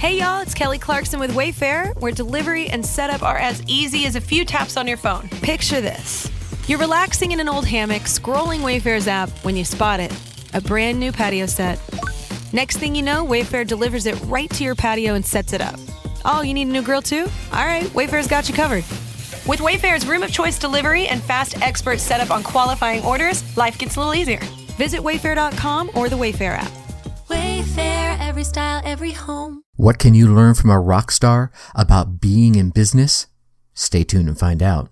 Hey y'all, it's Kelly Clarkson with Wayfair, where delivery and setup are as easy as a few taps on your phone. Picture this. You're relaxing in an old hammock, scrolling Wayfair's app when you spot it. A brand new patio set. Next thing you know, Wayfair delivers it right to your patio and sets it up. Oh, you need a new grill too? All right, Wayfair's got you covered. With Wayfair's room of choice delivery and fast expert setup on qualifying orders, life gets a little easier. Visit wayfair.com or the Wayfair app. Wayfair, every style, every home. What can you learn from a rock star about being in business? Stay tuned and find out.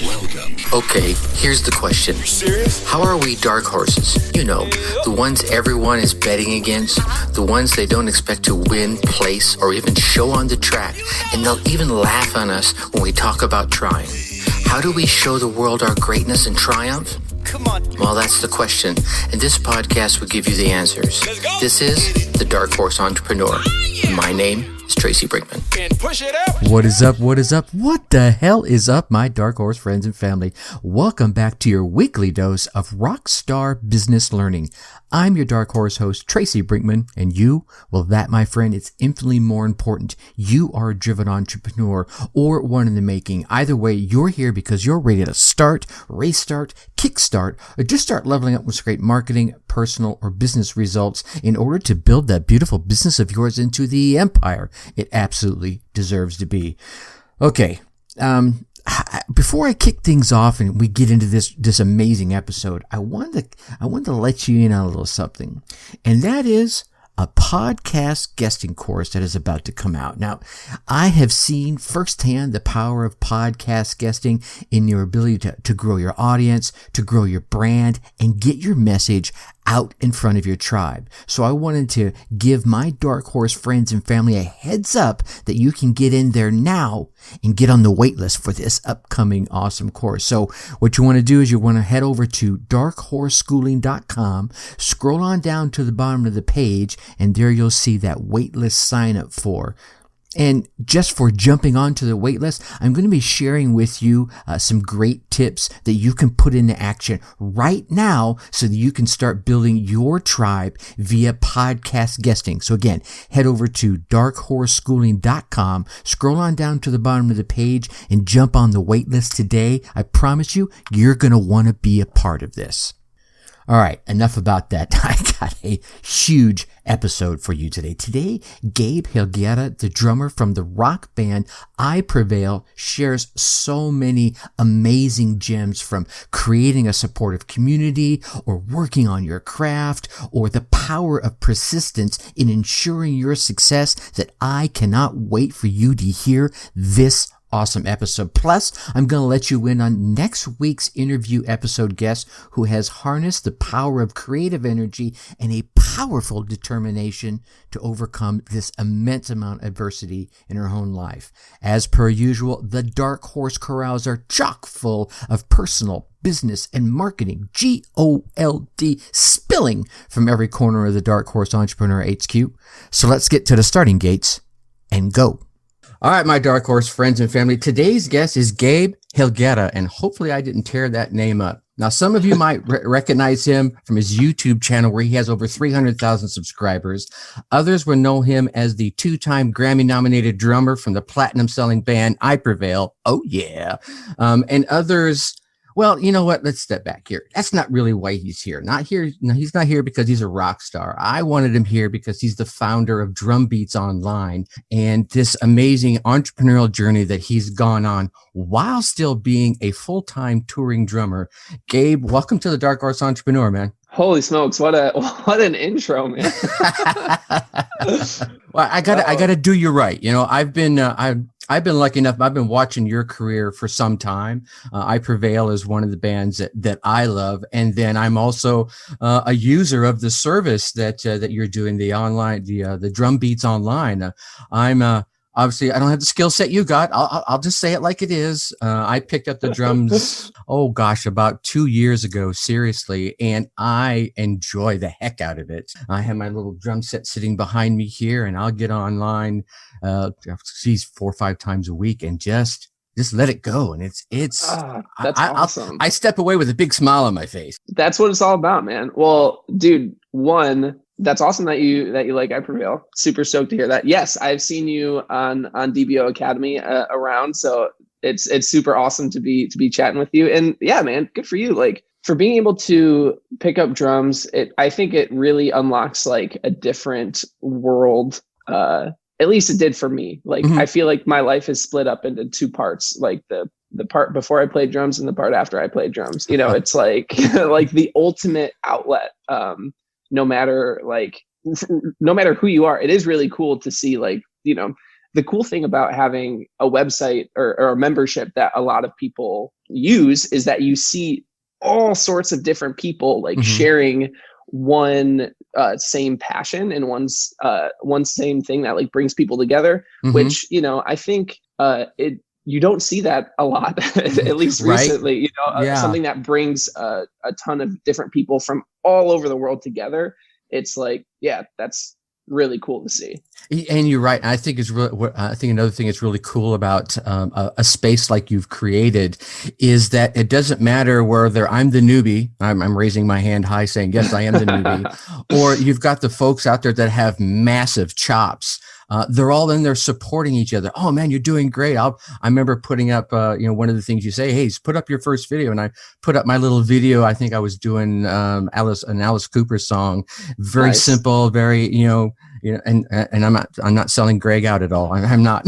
Welcome. Okay, here's the question. Serious? How are we dark horses? You know, the ones everyone is betting against, the ones they don't expect to win, place, or even show on the track, and they'll even laugh on us when we talk about trying. How do we show the world our greatness and triumph? Come on. Well, that's the question, and this podcast will give you the answers. Let's go. This is The Dark Horse Entrepreneur. My name is Tracy Brinkman. And push it up. What is up? What is up? What the hell is up, my Dark Horse friends and family? Welcome back to your weekly dose of Rockstar Business Learning. I'm your Dark Horse host, Tracy Brinkman, and you, well, that, my friend, is infinitely more important. You are a driven entrepreneur or one in the making. Either way, you're here because you're ready to start, restart, kickstart, or just start leveling up with great marketing, personal, or business results in order to build that beautiful business of yours into the empire it absolutely deserves to be. Okay, before I kick things off and we get into this amazing episode, I wanted to let you in on a little something, and that is a podcast guesting course that is about to come out. Now, I have seen firsthand the power of podcast guesting in your ability to grow your audience, to grow your brand, and get your message out in front of your tribe. So I wanted to give my Dark Horse friends and family a heads up that you can get in there now and get on the wait list for this upcoming awesome course. So what you want to do is you want to head over to darkhorseschooling.com, scroll on down to the bottom of the page, and there you'll see that waitlist sign up for. And just for jumping onto the waitlist, I'm going to be sharing with you some great tips that you can put into action right now so that you can start building your tribe via podcast guesting. So again, head over to darkhorseschooling.com, scroll on down to the bottom of the page, and jump on the waitlist today. I promise you, you're going to want to be a part of this. All right, enough about that. I got a huge episode for you today. Today, Gabe Helguera, the drummer from the rock band iPrevail, shares so many amazing gems from creating a supportive community or working on your craft or the power of persistence in ensuring your success that I cannot wait for you to hear this awesome episode. Plus, I'm going to let you in on next week's interview episode guest who has harnessed the power of creative energy and a powerful determination to overcome this immense amount of adversity in her own life. As per usual, the Dark Horse corrals are chock full of personal, business, and marketing, GOLD, spilling from every corner of the Dark Horse Entrepreneur HQ. So let's get to the starting gates and go. All right, my Dark Horse friends and family, today's guest is Gabe Helguera, and hopefully I didn't tear that name up. Now, some of you might recognize him from his YouTube channel where he has over 300,000 subscribers. Others will know him as the two-time Grammy-nominated drummer from the platinum-selling band iPrevail. Oh, yeah. And others... Well, you know what? Let's step back here. That's not really why he's here. Not here. No, he's not here because he's a rock star. I wanted him here because he's the founder of Drum Beats Online and this amazing entrepreneurial journey that he's gone on while still being a full-time touring drummer. Gabe, welcome to the Dark Horse Entrepreneur, man. Holy smokes! What an intro, man. Well, I gotta do you right. You know, I've been lucky enough. I've been watching your career for some time. iPrevail is one of the bands that I love, and then I'm also a user of the service that you're doing, the Drum Beats Online. I'm obviously I don't have the skill set you got. I'll just say it like it is. I picked up the drums, about 2 years ago, seriously, and I enjoy the heck out of it. I have my little drum set sitting behind me here, and I'll get online, 4 or 5 times a week, and just let it go. And it's awesome. I step away with a big smile on my face. That's what it's all about, man. Well, dude, That's awesome that you like iPrevail. Super stoked to hear that. Yes, I've seen you on DBO Academy around, so it's super awesome to be chatting with you. And yeah, man, good for you. Like for being able to pick up drums, I think it really unlocks like a different world. At least it did for me. Like I feel like my life is split up into two parts, like the part before I played drums and the part after I played drums. You know, it's like like the ultimate outlet. No matter who you are, it is really cool to see, like, you know, the cool thing about having a website or a membership that a lot of people use is that you see all sorts of different people like sharing one same passion and one same thing that like brings people together, which, you know, I think you don't see that a lot, at least recently, you know, something that brings a ton of different people from all over the world together. It's like, yeah, that's really cool to see. And you're right. I think I think another thing that's really cool about a space like you've created is that it doesn't matter whether I'm the newbie, I'm raising my hand high saying, yes, I am the newbie, or you've got the folks out there that have massive chops. They're all in there supporting each other. Oh man, you're doing great. I remember putting up, you know, one of the things you say, hey, put up your first video. And I put up my little video. I think I was doing an Alice Cooper song. Very simple, very, you know, and I'm not selling Greg out at all. I'm not,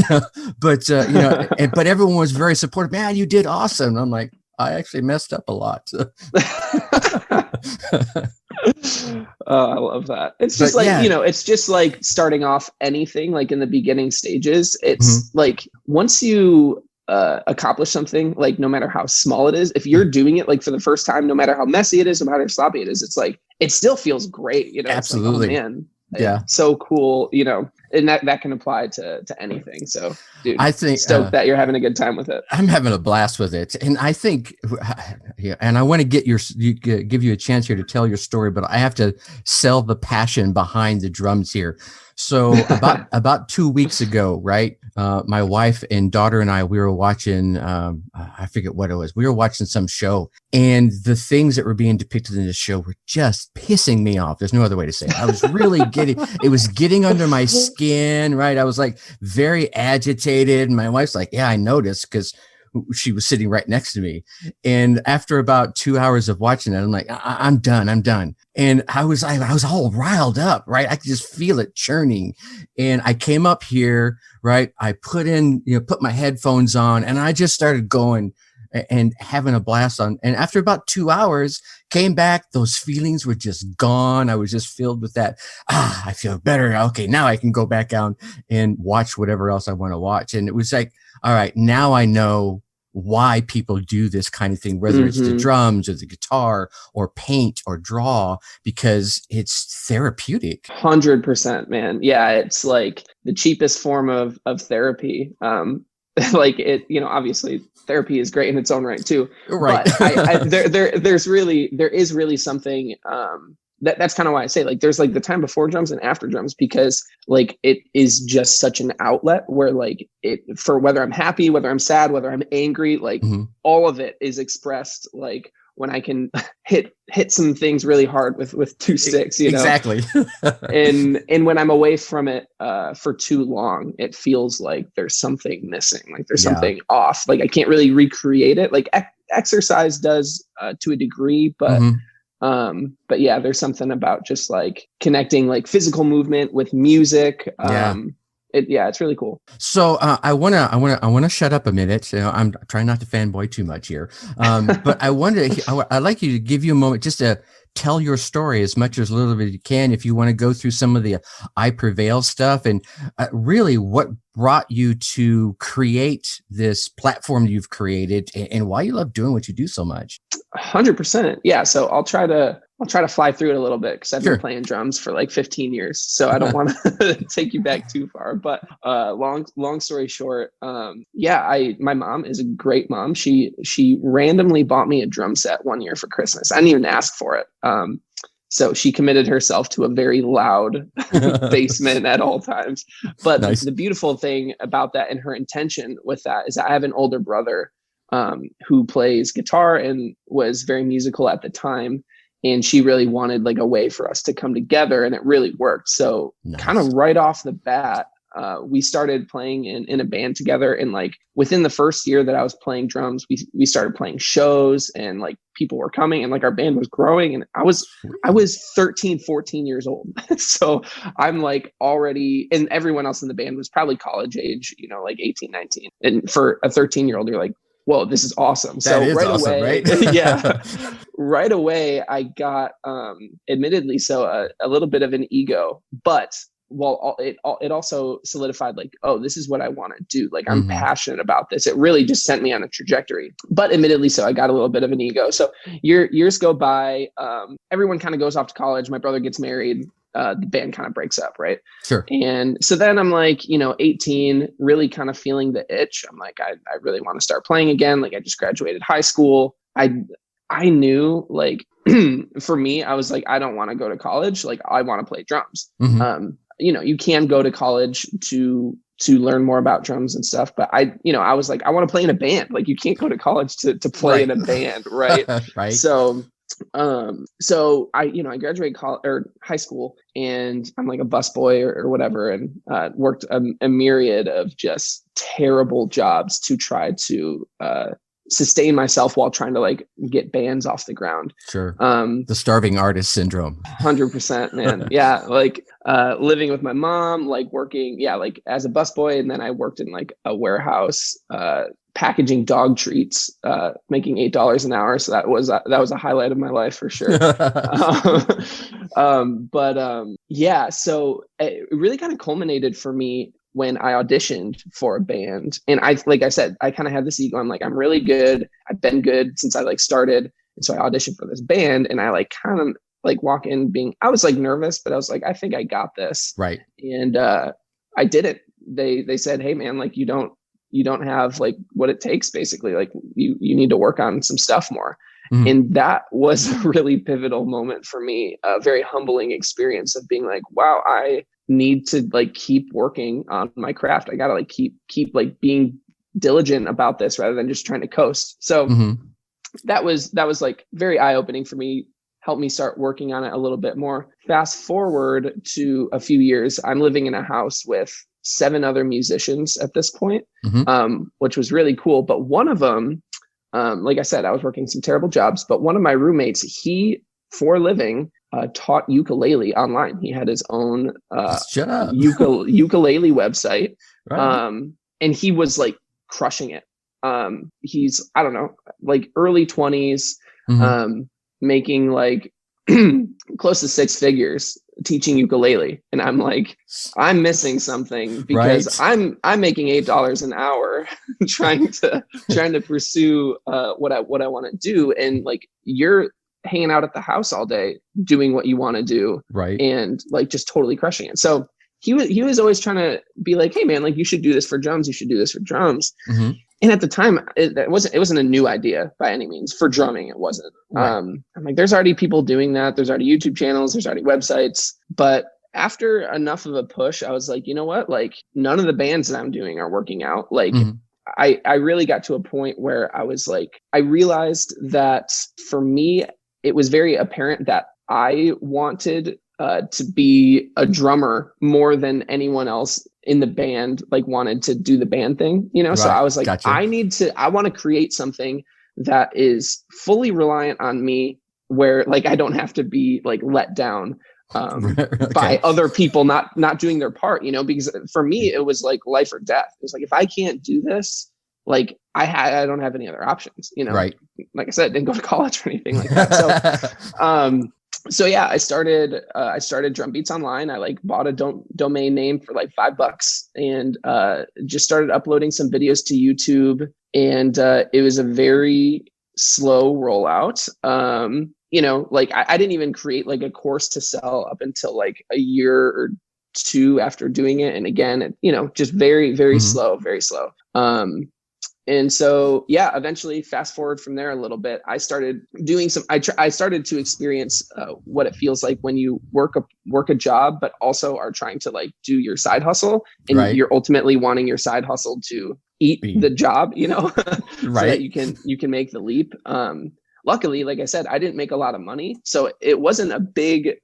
but you know, but everyone was very supportive. Man, you did awesome. I'm like, I actually messed up a lot. Oh, I love that. It's just you know, it's just like starting off anything like in the beginning stages. It's like once you accomplish something, like no matter how small it is, if you're doing it like for the first time, no matter how messy it is, no matter how sloppy it is, it's like, it still feels great. You know, absolutely. It's like, oh man, so cool, you know, and that can apply to anything. So dude, I think stoked that you're having a good time with it. I'm having a blast with it. And I think, and I want to give you a chance here to tell your story, but I have to sell the passion behind the drums here. So about 2 weeks ago, right? My wife and daughter and we were watching, I forget what it was. We were watching some show, and the things that were being depicted in the show were just pissing me off. There's no other way to say it. I was really it was getting under my skin, right? I was like very agitated. And my wife's like, yeah, I noticed, because she was sitting right next to me. And after about 2 hours of watching it, I'm like, I'm done. And I was all riled up, right? I could just feel it churning. And I came up here, right? I put my headphones on, and I just started going and having a blast on. And after about 2 hours, came back, those feelings were just gone. I was just filled with that. I feel better. Okay, now I can go back out and watch whatever else I want to watch. And it was like, all right, now I know why people do this kind of thing, whether it's the drums or the guitar or paint or draw, because it's therapeutic. 100%, man. Yeah, it's like the cheapest form of therapy. Like it, you know, obviously therapy is great in its own right too. Right. But there is really something, that's kind of why I say, like, there's like the time before drums and after drums, because like it is just such an outlet where like for whether I'm happy, whether I'm sad, whether I'm angry, like all of it is expressed like when I can hit some things really hard with two sticks, you know? Exactly. and when I'm away from it for too long, it feels like there's something missing, like there's something off. Like I can't really recreate it. Like exercise does to a degree, but yeah, there's something about just like connecting like physical movement with music. It's really cool. So I wanna shut up a minute. You know, I'm trying not to fanboy too much here, but I'd like you to give you a moment just to tell your story as much as a little bit you can. If you want to go through some of the iPrevail stuff, and really what brought you to create this platform you've created, and why you love doing what you do so much. 100%. Yeah. So I'll try to fly through it my because I've been playing drums for like 15 years. So I don't want to take you back too far, but long story short, my mom is a great mom. She randomly bought me a drum set one year for Christmas. I didn't even ask for it. So she committed herself to a very loud basement at all times. But nice. The beautiful thing about that and her intention with that is I have an older brother who plays guitar and was very musical at the time. and she really wanted like a way for us to come together, and it really worked. So kind of right off the bat, we started playing in a band together. And like within the first year that I was playing drums, we started playing shows, and like people were coming, and like our band was growing. And I was 13, 14 years old. So I'm like already, and everyone else in the band was probably college age, you know, like 18, 19. And for a 13-year-old, you're like, whoa, this is awesome. That is right awesome, away, right? yeah, right away, I got, admittedly, so a little bit of an ego, but it also solidified like, oh, this is what I want to do. Like, I'm passionate about this. It really just sent me on a trajectory, but admittedly, so I got a little bit of an ego. So years go by. Everyone kind of goes off to college. My brother gets married. The band kind of breaks up. Right. Sure. And so then I'm like, 18, really kind of feeling the itch. I'm like, I really want to start playing again. Like, I just graduated high school. I knew, like, for me, I was like, I don't want to go to college. Like, I want to play drums. You can go to college to learn more about drums and stuff, but I was like, I want to play in a band. Like, you can't go to college to play in a band. Right. Right. So I graduated high school, and I'm like a busboy or whatever, and worked a myriad of just terrible jobs to try to sustain myself while trying to like get bands off the ground. Sure. The starving artist syndrome. 100%, man. Yeah. Like, living with my mom, like working, like as a busboy. And then I worked in like a warehouse, packaging dog treats, making $8 an hour. So that was a highlight of my life for sure. So it really kind of culminated for me when I auditioned for a band. And like I said, I kind of had this ego. I'm like, I'm really good. I've been good since I like started. And so I auditioned for this band, and I like kind of like walk in I was like nervous, but I was like, I think I got this. Right. And I did it. They said, hey man, like you don't have like what it takes, basically. Like you need to work on some stuff more. And that was a really pivotal moment for me, a very humbling experience of being like, wow, I need to like keep working on my craft. I gotta like keep like being diligent about this rather than just trying to coast. So that was like very eye-opening for me, helped me start working on it a little bit more. Fast forward to a few years, I'm living in a house with 7 other musicians at this point, which was really cool. But one of them, like I said, I was working some terrible jobs, but one of my roommates, he, for a living, taught ukulele online. He had his own ukulele website. Right. And he was like crushing it. He's, I don't know, like early 20s, making like close to 6 figures teaching ukulele. And I'm like, I'm missing something, because I'm making $8 an hour trying to pursue what I want to do. And like, you're hanging out at the house all day doing what you want to do. Right. And like just totally crushing it. So he was always trying to be like, hey man, like you should do this for drums. You should do this for drums. And at the time it wasn't a new idea by any means. For drumming, it wasn't. Right. I'm like, there's already people doing that. There's already YouTube channels. There's already websites. But after enough of a push, I was like, you know what? Like, none of the bands that I'm doing are working out. Like, I really got to a point where I was like, I realized that for me, it was very apparent that I wanted to be a drummer more than anyone else in the band, like wanted to do the band thing, Right. So I was like, gotcha. I want to create something that is fully reliant on me, where like, I don't have to be like let down by other people not doing their part, because for me, it was like life or death. It was like, if I can't do this, like I don't have any other options, Right. Like I said, I didn't go to college or anything like that. So yeah, I started Drum Beats Online. I like bought a domain name for like $5 and just started uploading some videos to YouTube. And it was a very slow rollout. Like I didn't even create like a course to sell up until like a year or 2 after doing it. And again, just very, very slow, very slow. And so, yeah, eventually fast forward from there a little bit, I started doing I started to experience what it feels like when you work a job, but also are trying to like do your side hustle, and right. You're ultimately wanting your side hustle to eat the job, so that you can make the leap. luckily, like I said, I didn't make a lot of money. So it wasn't a big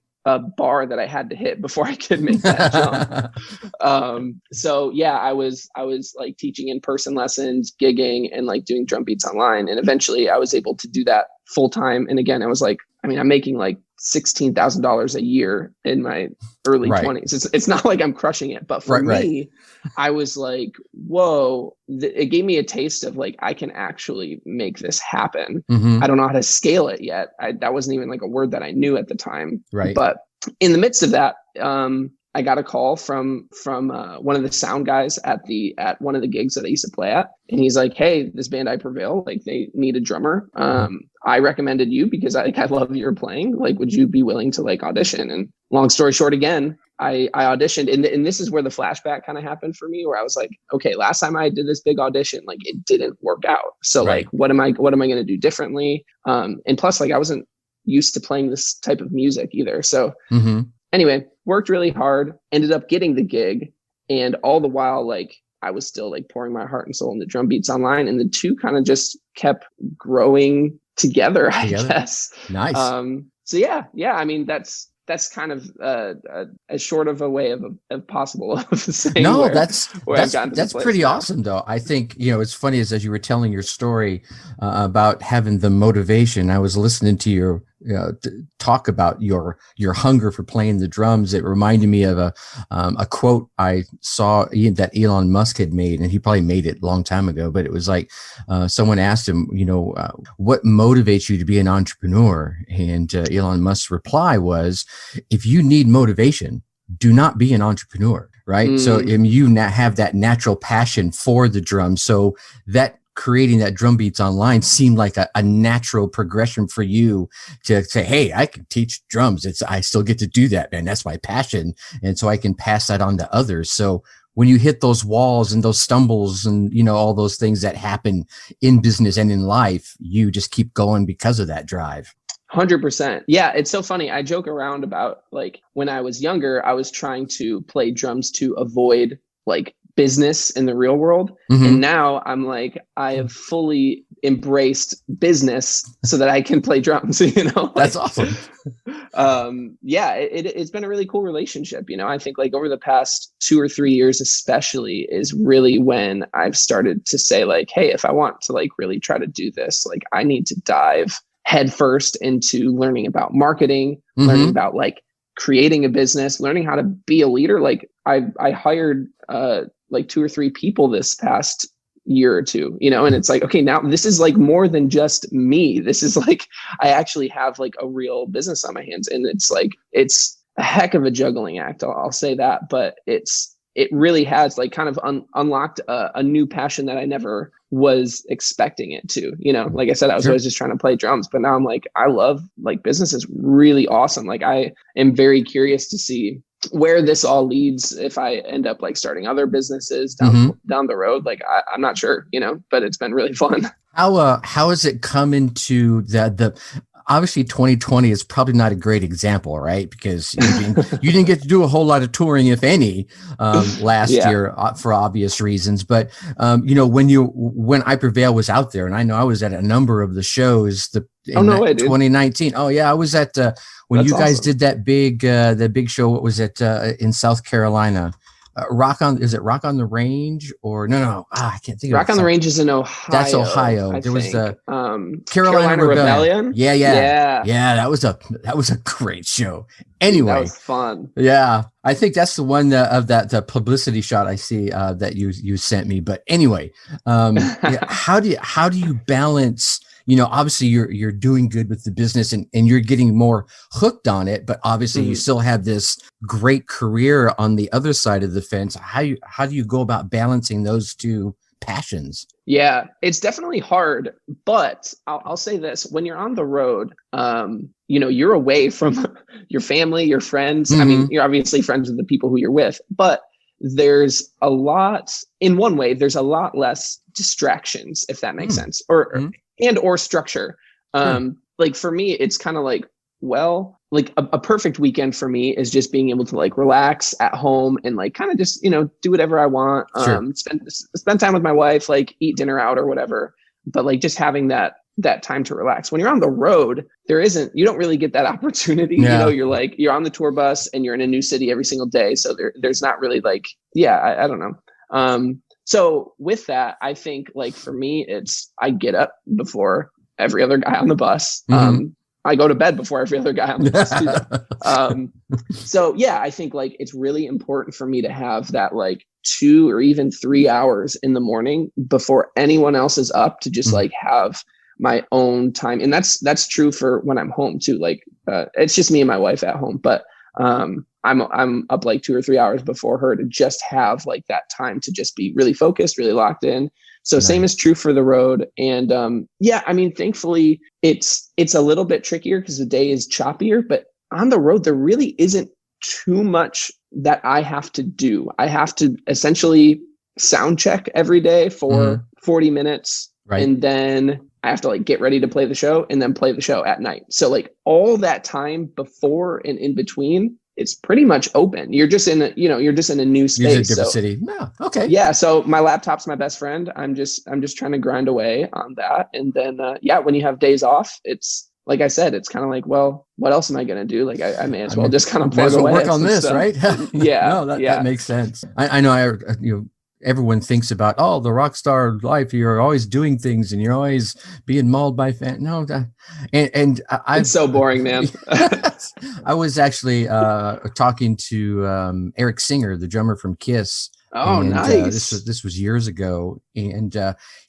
bar that I had to hit before I could make that jump. So yeah, I was like teaching in-person lessons, gigging, and like doing drum beats online. And eventually I was able to do that full time. And again, I was like, I mean, I'm making like $16,000 a year in my early 20s. It's not like I'm crushing it, but for me, I was like, whoa, it gave me a taste of like, I can actually make this happen. I don't know how to scale it yet. That wasn't even like a word that I knew at the time. But in the midst of that, I got a call from one of the sound guys at one of the gigs that I used to play at. And he's like, hey, this band iPrevail, like they need a drummer. I recommended you because I love your playing. Like, would you be willing to like audition? And long story short, again, I auditioned. And this is where the flashback kind of happened for me, where I was like, okay, last time I did this big audition, like it didn't work out. So like, what am I going to do differently? And plus, like I wasn't used to playing this type of music either. So anyway, worked really hard, ended up getting the gig. And all the while, like I was still like pouring my heart and soul into drum beats online. And the two kind of just kept growing together, I guess. Nice. So yeah. I mean, that's kind of as short of a way of possible of saying. No, that's pretty awesome though. I think, it's funny as you were telling your story about having the motivation. I was listening to your talk about your hunger for playing the drums. It reminded me of a quote I saw that Elon Musk had made, and he probably made it a long time ago, but it was like someone asked him, what motivates you to be an entrepreneur? And Elon Musk's reply was, if you need motivation, do not be an entrepreneur, right? So you have that natural passion for the drums. So that creating that drum beats online seemed like a natural progression for you to say, hey, I can teach drums. I still get to do that, man. That's my passion. And so I can pass that on to others. So when you hit those walls and those stumbles and, all those things that happen in business and in life, you just keep going because of that drive. 100%. Yeah. It's so funny. I joke around about like when I was younger, I was trying to play drums to avoid like business in the real world. And now I'm like, I have fully embraced business so that I can play drums, That's awesome. Yeah, it's been a really cool relationship. I think like over the past 2 or 3 years, especially, is really when I've started to say like, hey, if I want to like really try to do this, like I need to dive headfirst into learning about marketing, learning about like creating a business, learning how to be a leader. Like I hired like 2 or 3 people this past year or two, and it's like, okay, now this is like more than just me. This is like, I actually have like a real business on my hands, and it's like, it's a heck of a juggling act. I'll say that, but it really has like kind of unlocked a new passion that I never was expecting it to, like I said, I was always just trying to play drums, but now I'm like, I love like business is really awesome. Like I am very curious to see where this all leads if I end up like starting other businesses down the road. Like I'm not sure, but it's been really fun. How has it come into the obviously 2020 is probably not a great example, right? Because you didn't get to do a whole lot of touring, if any, last year for obvious reasons. But, when iPrevail was out there, and I know I was at a number of the shows in 2019. Oh yeah. I was at, when you guys did that big show, what was it, in South Carolina? Is it Rock on the Range or no? I can't think of it. Rock on the Range is in Ohio. That's Ohio. There was the Carolina Rebellion. Yeah. That was a great show. Anyway, that was fun. Yeah, I think that's the one of the publicity shot I see that you sent me. But anyway, how do you balance? Obviously you're doing good with the business and you're getting more hooked on it, but obviously you still have this great career on the other side of the fence. How do you go about balancing those two passions? Yeah, it's definitely hard, but I'll say this: when you're on the road, you're away from your family, your friends. I mean, you're obviously friends with the people who you're with, but there's a lot less distractions, if that makes sense, or structure. Like for me, it's kind of like, well, like a perfect weekend for me is just being able to like relax at home and like kind of just, do whatever I want. Spend time with my wife, like eat dinner out or whatever. But like just having that that time to relax. When you're on the road, you don't really get that opportunity. Yeah. You're on the tour bus and you're in a new city every single day. So there's not really like, I don't know. So with that, I think like for me, I get up before every other guy on the bus. I go to bed before every other guy on the bus too. So yeah, I think like it's really important for me to have that like 2 or even 3 hours in the morning before anyone else is up to just like have my own time. And that's true for when I'm home too. Like it's just me and my wife at home, but I'm up like 2 or 3 hours before her to just have like that time to just be really focused, really locked in. So nice. Same is true for the road. And I mean, thankfully it's a little bit trickier because the day is choppier, but on the road, there really isn't too much that I have to do. I have to essentially sound check every day for 40 minutes. Right. And then I have to like get ready to play the show and then play the show at night. So like all that time before and in between, it's pretty much open. You're just in a new space. You're in a different city. No. Okay. Yeah. So my laptop's my best friend. I'm just trying to grind away on that. And then, when you have days off, it's like I said, it's kind of like, well, what else am I going to do? Like I may as well just kind of plug away. Work on this, right? Yeah. No, that makes sense. I know everyone thinks about, the rock star life. You're always doing things and you're always being mauled by fans. No, it's so boring, man. I was actually talking to Eric Singer, the drummer from Kiss. Oh, and, nice. This was years ago, and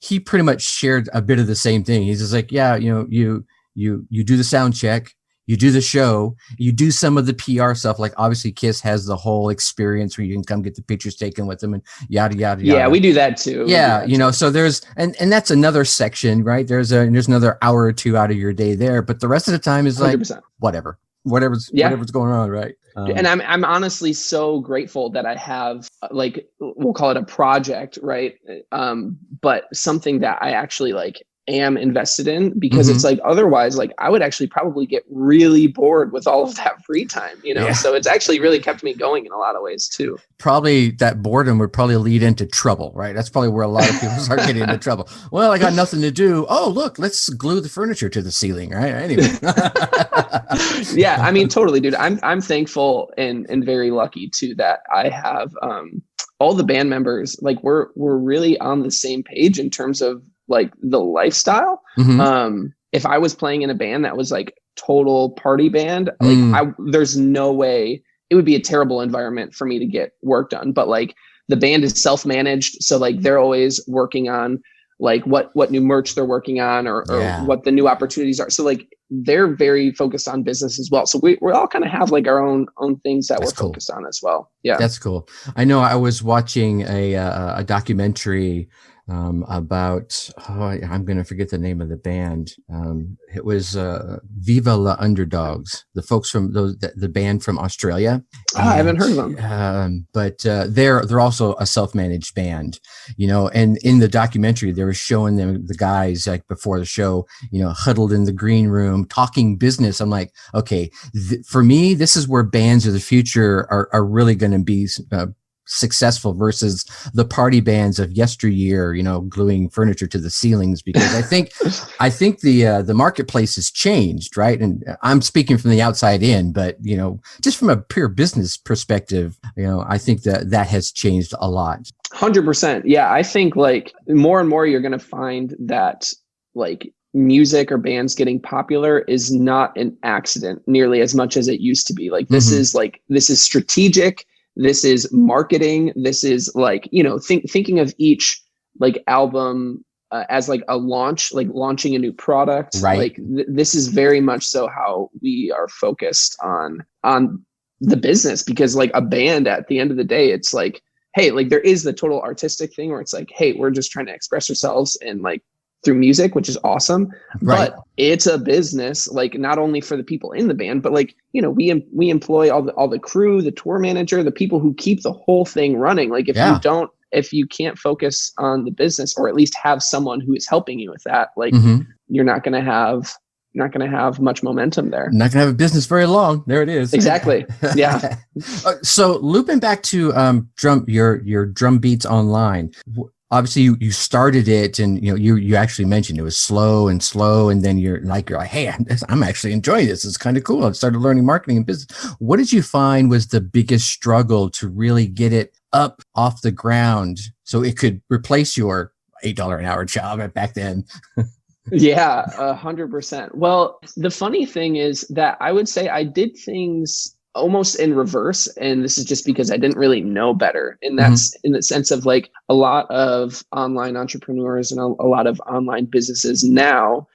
he pretty much shared a bit of the same thing. He's just like, you do the sound check. You do the show, you do some of the PR stuff. Like obviously Kiss has the whole experience where you can come get the pictures taken with them and yada, yada, yada. Yeah, we do that too. Yeah. So there's, and that's another section, right? There's another hour or two out of your day there, but the rest of the time is like 100%. whatever's going on. Right. And I'm honestly so grateful that I have like, we'll call it a project, right? But something that I actually like am invested in, because it's like otherwise like I would actually probably get really bored with all of that free time, so it's actually really kept me going in a lot of ways too. Probably that boredom would probably lead into trouble, right? That's probably where a lot of people start getting into trouble. Well, I got nothing to do. Oh, look, let's glue the furniture to the ceiling, right? Anyway. Yeah, I mean, totally, dude. I'm thankful and very lucky too that I have all the band members, like we're really on the same page in terms of like the lifestyle. If I was playing in a band that was like total party band, like there's no way, it would be a terrible environment for me to get work done. But like the band is self-managed. So like they're always working on like what new merch they're working on or what the new opportunities are. So like they're very focused on business as well. So we all kind of have like our own things that we're focused on as well. Yeah. That's cool. I know I was watching a documentary about, I'm going to forget the name of the band. It was Viva La Underdogs, the folks from the band from Australia. I haven't heard of them. But they're also a self-managed band, and in the documentary, they were showing them, the guys like before the show, huddled in the green room, talking business. I'm like, okay, for me, this is where bands of the future are really going to be successful versus the party bands of yesteryear, gluing furniture to the ceilings, because I think the marketplace has changed, right? And I'm speaking from the outside in, but just from a pure business perspective, I think that has changed a lot. 100%. Yeah. I think like more and more you're going to find that like music or bands getting popular is not an accident nearly as much as it used to be. Like this is strategic. This is marketing. This is like, thinking of each like album as like a launch, like launching a new product. Right. Like this is very much so how we are focused on the business, because like a band at the end of the day, it's like, hey, like there is the total artistic thing where it's like, hey, we're just trying to express ourselves and like through music, which is awesome. Right. But it's a business, like not only for the people in the band, but like, we employ all the crew, the tour manager, the people who keep the whole thing running. Like if you can't focus on the business, or at least have someone who is helping you with that, like you're not going to have much momentum there. Not going to have a business very long. There it is. Exactly. Yeah. So looping back to your drum beats online. obviously you started it, and you actually mentioned it was slow, and then you're like, hey, I'm actually enjoying this. It's kind of cool. I started learning marketing and business. What did you find was the biggest struggle to really get it up off the ground so it could replace your $8 an hour job back then? Yeah, 100%. Well, the funny thing is that I would say I did things almost in reverse, and this is just because I didn't really know better. And that's in the sense of like a lot of online entrepreneurs and a lot of online businesses now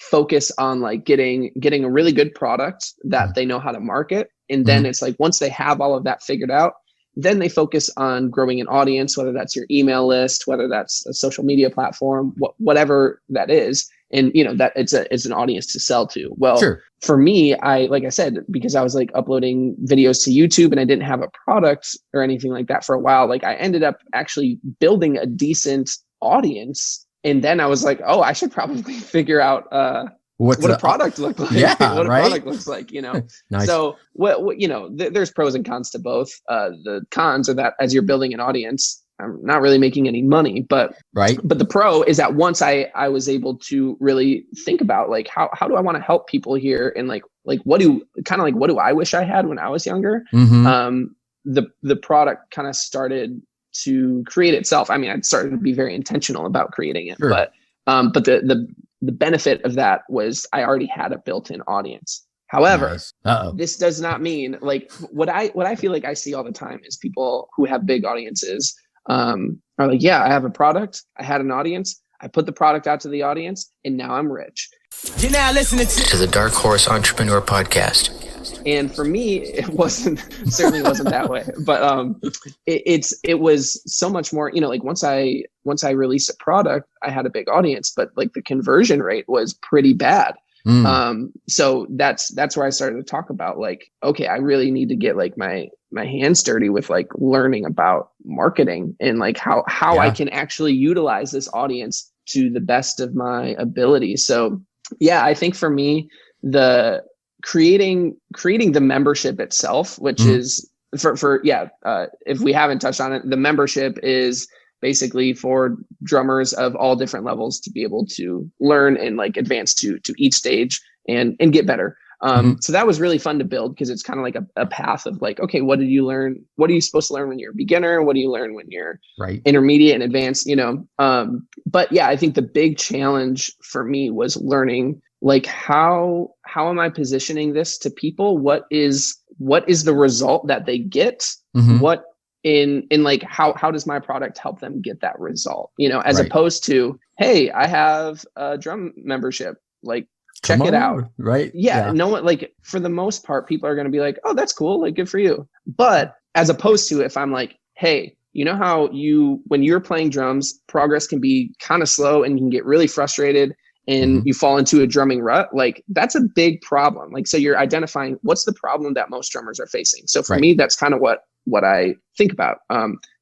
focus on like getting a really good product that they know how to market. And then it's like, once they have all of that figured out, then they focus on growing an audience, whether that's your email list, whether that's a social media platform, whatever that is. And that it's an audience to sell to. Well, sure. For me, like I said, because I was like uploading videos to YouTube and I didn't have a product or anything like that for a while, like I ended up actually building a decent audience. And then I was like, oh, I should probably figure out what a product looked like. Yeah, what a product looks like, Nice. So there's pros and cons to both. The cons are that as you're building an audience, I'm not really making any money, but the pro is that once I was able to really think about like, how do I want to help people here? And like, what do I wish I had when I was younger? The product kind of started to create itself. I mean, I started to be very intentional about creating it, but the benefit of that was I already had a built-in audience. However, this does not mean like what I feel like I see all the time is people who have big audiences are like, yeah, I have a product, I had an audience, I put the product out to the audience, and now I'm rich. You're now listening to the Dark Horse Entrepreneur Podcast. And for me, it certainly wasn't that way. But it was so much more, like once I released a product, I had a big audience, but like the conversion rate was pretty bad. So that's where I started to talk about like, okay, I really need to get like my hands dirty with like learning about marketing and like how I can actually utilize this audience to the best of my ability. So yeah, I think for me, the creating the membership itself, which is if we haven't touched on it, the membership is basically for drummers of all different levels to be able to learn and like advance to each stage and get better. So that was really fun to build because it's kind of like a path of like, okay, what did you learn? What are you supposed to learn when you're a beginner? What do you learn when you're intermediate and advanced, but yeah, I think the big challenge for me was learning like, how am I positioning this to people? What is the result that they get? What in like, how does my product help them get that result? As opposed to, hey, I have a drum membership, like, check it out. Right. Yeah. No one, like, for the most part, people are going to be like, oh, that's cool. Like, good for you. But as opposed to if I'm like, hey, you know how when you're playing drums, progress can be kind of slow and you can get really frustrated and you fall into a drumming rut, like that's a big problem. Like, so you're identifying what's the problem that most drummers are facing. So for me, that's kind of what I think about,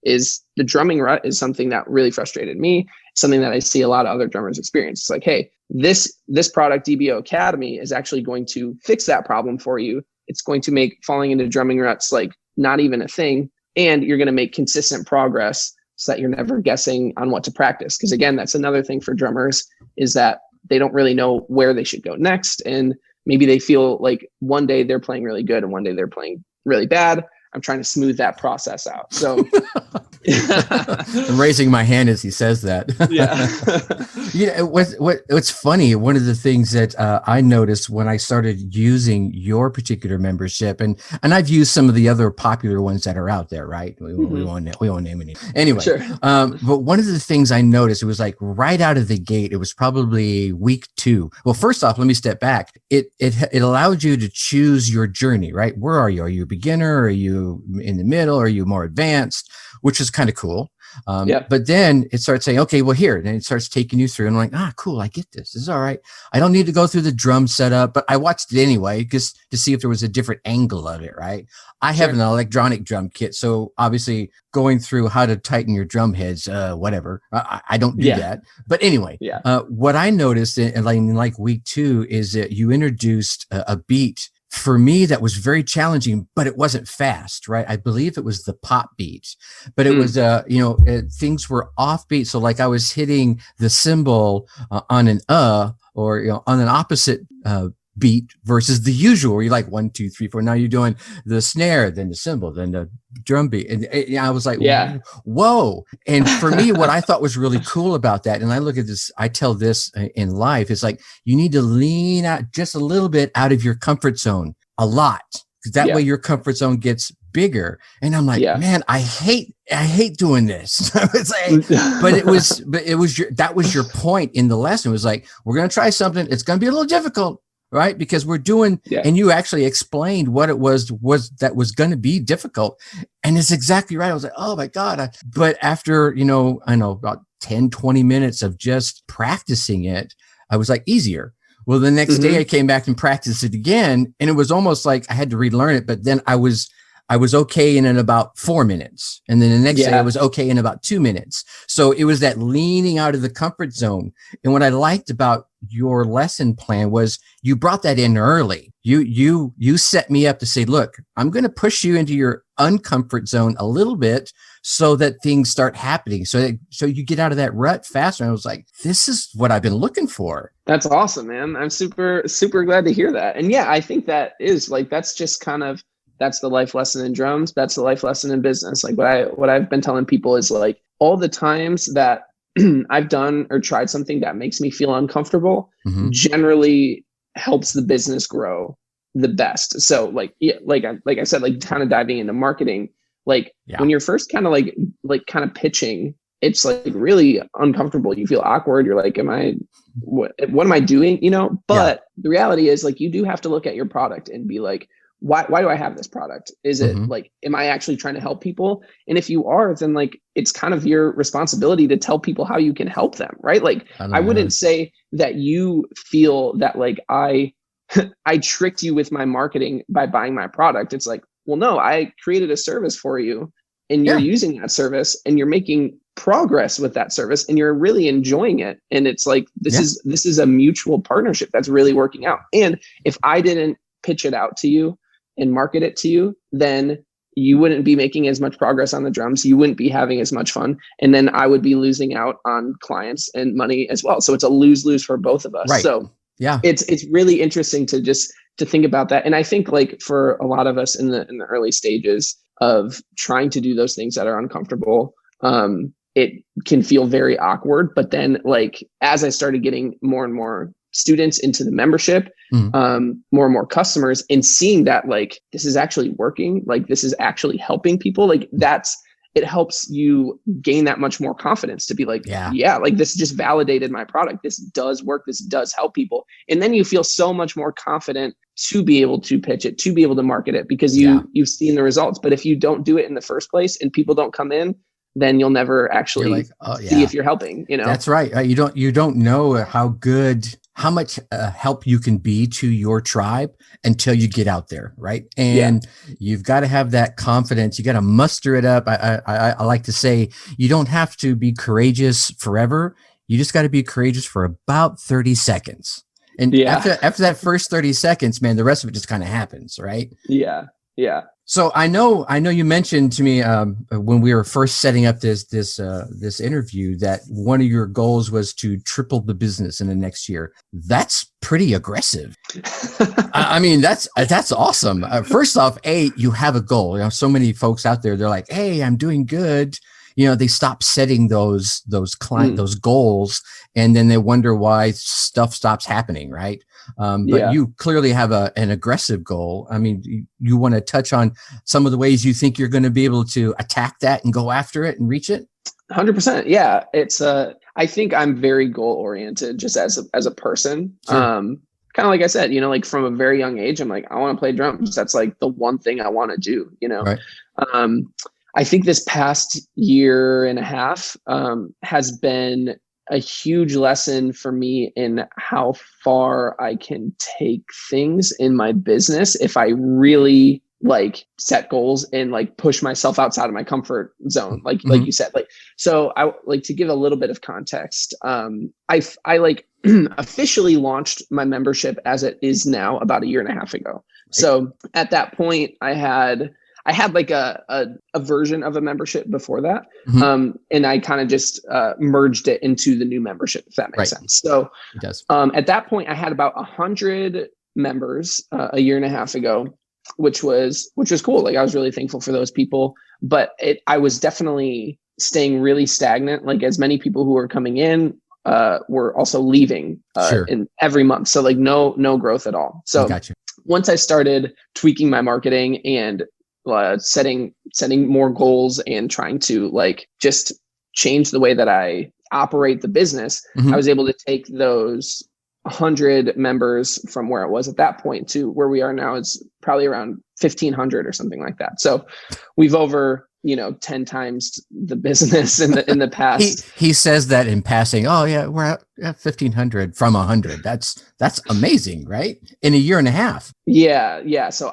is the drumming rut is something that really frustrated me, something that I see a lot of other drummers experience. It's like, hey, this product, DBO Academy, is actually going to fix that problem for you. It's going to make falling into drumming ruts like not even a thing. And you're going to make consistent progress so that you're never guessing on what to practice. Because again, that's another thing for drummers, is that they don't really know where they should go next. And maybe they feel like one day they're playing really good and one day they're playing really bad. I'm trying to smooth that process out. So I'm raising my hand as he says that. What's funny, one of the things that I noticed when I started using your particular membership, and I've used some of the other popular ones that are out there, right? We won't name any. Anyway, sure. But one of the things I noticed, it was like right out of the gate, it was probably week 2. Well, first off, let me step back. It allowed you to choose your journey, right? Where are you? Are you a beginner? Are you in the middle? Are you more advanced? Which is kind of cool. But then it starts saying, okay, well here, then it starts taking you through and I'm like, cool. I get this. This is all right. I don't need to go through the drum setup, but I watched it anyway, just to see if there was a different angle of it. Right. I have an electronic drum kit. So obviously going through how to tighten your drum heads, whatever, I don't do that. But anyway, what I noticed in like week 2 is that you introduced a beat for me, that was very challenging, but it wasn't fast, right? I believe it was the pop beat, but it was, things were offbeat. So like I was hitting the cymbal on an or, on an opposite beat versus the usual, where you're like 1, 2, 3, 4. Now you're doing the snare, then the cymbal, then the drum beat. And I was like, whoa. And for me, what I thought was really cool about that, and I look at this, I tell this in life, it's like, you need to lean out just a little bit out of your comfort zone, a lot. Because that way your comfort zone gets bigger. And I'm like, man, I hate doing this. It's like, that was your point in the lesson. It was like, we're going to try something. It's going to be a little difficult, right? Because we're doing, and you actually explained what it was that was going to be difficult. And it's exactly right. I was like, oh my God. But after, I know about 10, 20 minutes of just practicing it, I was like, easier. Well, the next day I came back and practiced it again. And it was almost like I had to relearn it, but then I was okay in about 4 minutes. And then the next day I was okay in about 2 minutes. So it was that leaning out of the comfort zone. And what I liked about your lesson plan was you brought that in early. You set me up to say, look, I'm going to push you into your uncomfort zone a little bit so that things start happening. So you get out of that rut faster. And I was like, this is what I've been looking for. That's awesome, man. I'm super, super glad to hear that. And I think that is like, that's just kind of, that's the life lesson in drums. That's the life lesson in business. Like what I've been telling people is like all the times that I've done or tried something that makes me feel uncomfortable generally helps the business grow the best. So like I said, like kind of diving into marketing, like when you're first kind of like kind of pitching, it's like really uncomfortable. You feel awkward. You're like, what am I doing? But the reality is like, you do have to look at your product and be like, why do I have this product? Is it like, am I actually trying to help people? And if you are, then like, it's kind of your responsibility to tell people how you can help them. Right. Like I wouldn't say that you feel that like I tricked you with my marketing by buying my product. It's like, well, no, I created a service for you and you're using that service and you're making progress with that service and you're really enjoying it. And it's like, this is a mutual partnership that's really working out. And if I didn't pitch it out to you and market it to you, then you wouldn't be making as much progress on the drums. You wouldn't be having as much fun. And then I would be losing out on clients and money as well. So it's a lose-lose for both of us. Right. So it's really interesting to think about that. And I think like for a lot of us in the early stages of trying to do those things that are uncomfortable, it can feel very awkward. But then like, as I started getting more and more students into the membership, more and more customers, and seeing that like, this is actually working, like this is actually helping people, like it helps you gain that much more confidence to be like, like this just validated my product. This does work. This does help people. And then you feel so much more confident to be able to pitch it, to be able to market it, because you've seen the results. But if you don't do it in the first place and people don't come in, then you'll never actually see if you're helping, That's right. You don't know how much help you can be to your tribe until you get out there. Right. And you've got to have that confidence. You got to muster it up. I like to say, you don't have to be courageous forever. You just got to be courageous for about 30 seconds. And after that first 30 seconds, man, the rest of it just kind of happens. Right. Yeah. Yeah. So I know you mentioned to me when we were first setting up this interview that one of your goals was to triple the business in the next year. That's pretty aggressive. I mean, that's awesome. First off, you have a goal. So many folks out there, they're like, hey, I'm doing good. They stop setting those goals, and then they wonder why stuff stops happening. Right. But you clearly have an aggressive goal. I mean, you want to touch on some of the ways you think you're going to be able to attack that and go after it and reach it? 100%. Yeah. It's, I think I'm very goal oriented just as a person. Sure. Kind of like I said, like from a very young age, I'm like, I want to play drums. That's like the one thing I want to do, Right. I think this past year and a half has been a huge lesson for me in how far I can take things in my business if I really like set goals and like push myself outside of my comfort zone, like you said. Like, so I like to give a little bit of context. I like officially launched my membership as it is now about a year and a half ago. So at that point, I had like a version of a membership before that. And I kind of just merged it into the new membership, if that makes sense. So it does. At that point, I had about 100 members a year and a half ago, which was cool. Like I was really thankful for those people, but I was definitely staying really stagnant. Like as many people who were coming in were also leaving in every month. So like no growth at all. So once I started tweaking my marketing and setting more goals and trying to like just change the way that I operate the business, I was able to take those 100 members from where it was at that point to where we are now. It's probably around 1,500 or something like that. So we've over 10 times the business in the past. He says that in passing. Oh yeah, we're at 1,500 from 100. That's amazing, right? In a year and a half. Yeah. So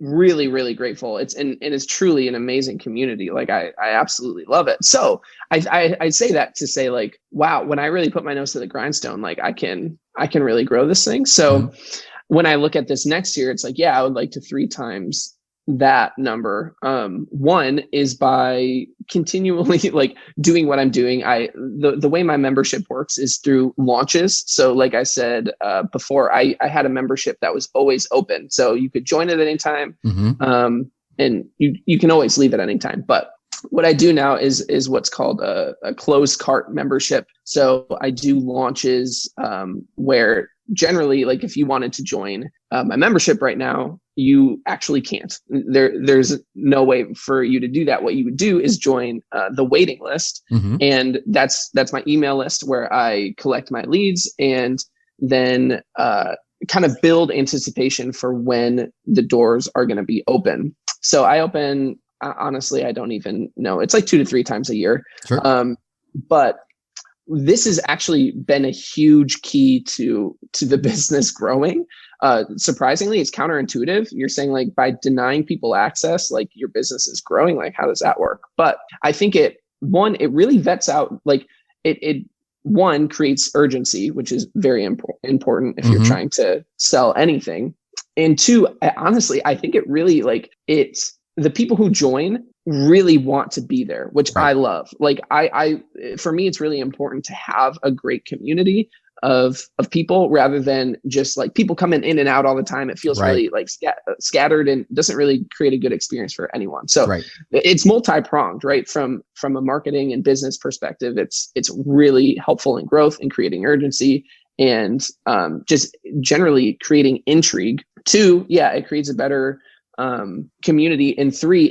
really, really grateful. It's truly an amazing community. Like I absolutely love it. So I say that to say like, wow, when I really put my nose to the grindstone, like I can really grow this thing. So when I look at this next year, it's like, yeah, I would like to 3 times that number. One is by continually like doing what I'm doing. The way my membership works is through launches. So like I said before, I had a membership that was always open. So you could join at any time. And you can always leave at any time. But what I do now is what's called a closed cart membership. So I do launches where generally, like if you wanted to join my membership right now, you actually can't. There's no way for you to do that. What you would do is join the waiting list, and that's my email list where I collect my leads and then kind of build anticipation for when the doors are going to be open. So I open. Honestly, I don't even know. It's like 2 to 3 times a year. But this has actually been a huge key to the business growing. Surprisingly, it's counterintuitive. You're saying like by denying people access, like your business is growing. Like, how does that work? But I think it really vets out, like it creates urgency, which is very important if you're trying to sell anything. And 2, honestly, I think it really it's the people who join really want to be there, which I love. Like for me, it's really important to have a great community of people rather than just like people coming in and out all the time. It feels really like scattered and doesn't really create a good experience for anyone. So it's multi-pronged, right? From a marketing and business perspective, it's really helpful in growth and creating urgency and just generally creating intrigue. 2, it creates a better community. And 3,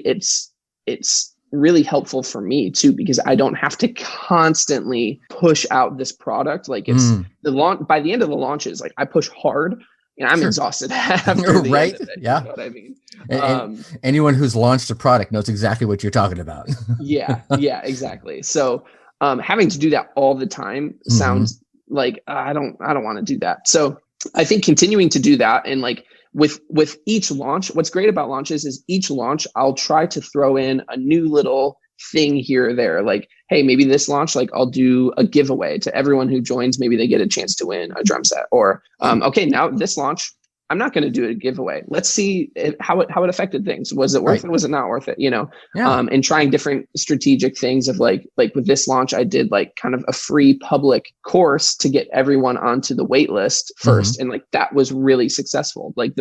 it's really helpful for me too, because I don't have to constantly push out this product. Like it's the launch, by the end of the launches, like I push hard and I'm exhausted after the end of it, you know what I mean? And anyone who's launched a product knows exactly what you're talking about. yeah, exactly. So having to do that all the time sounds like I don't want to do that. So I think continuing to do that and like with each launch, what's great about launches is each launch, I'll try to throw in a new little thing here or there. Like, hey, maybe this launch, like I'll do a giveaway to everyone who joins. Maybe they get a chance to win a drum set. Or, okay, now this launch, I'm not going to do a giveaway. Let's see how it affected things. Was it worth it? Was it not worth it? And trying different strategic things of like with this launch, I did like kind of a free public course to get everyone onto the wait list first. And like, that was really successful. Like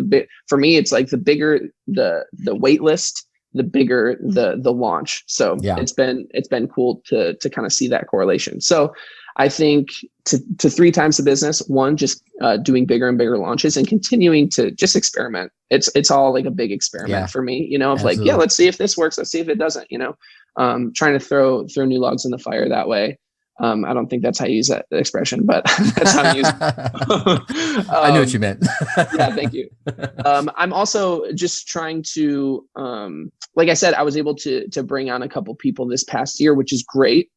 for me, it's like the bigger the wait list, the bigger the launch. So it's been cool to kind of see that correlation. So I think to 3 times the business, 1, just doing bigger and bigger launches and continuing to just experiment. It's all like a big experiment for me, of Absolutely. Like, let's see if this works. Let's see if it doesn't, trying to throw new logs in the fire that way. I don't think that's how you use that expression, but that's how I use it. I knew what you meant. Yeah, thank you. I'm also just trying to, like I said, I was able to bring on a couple people this past year, which is great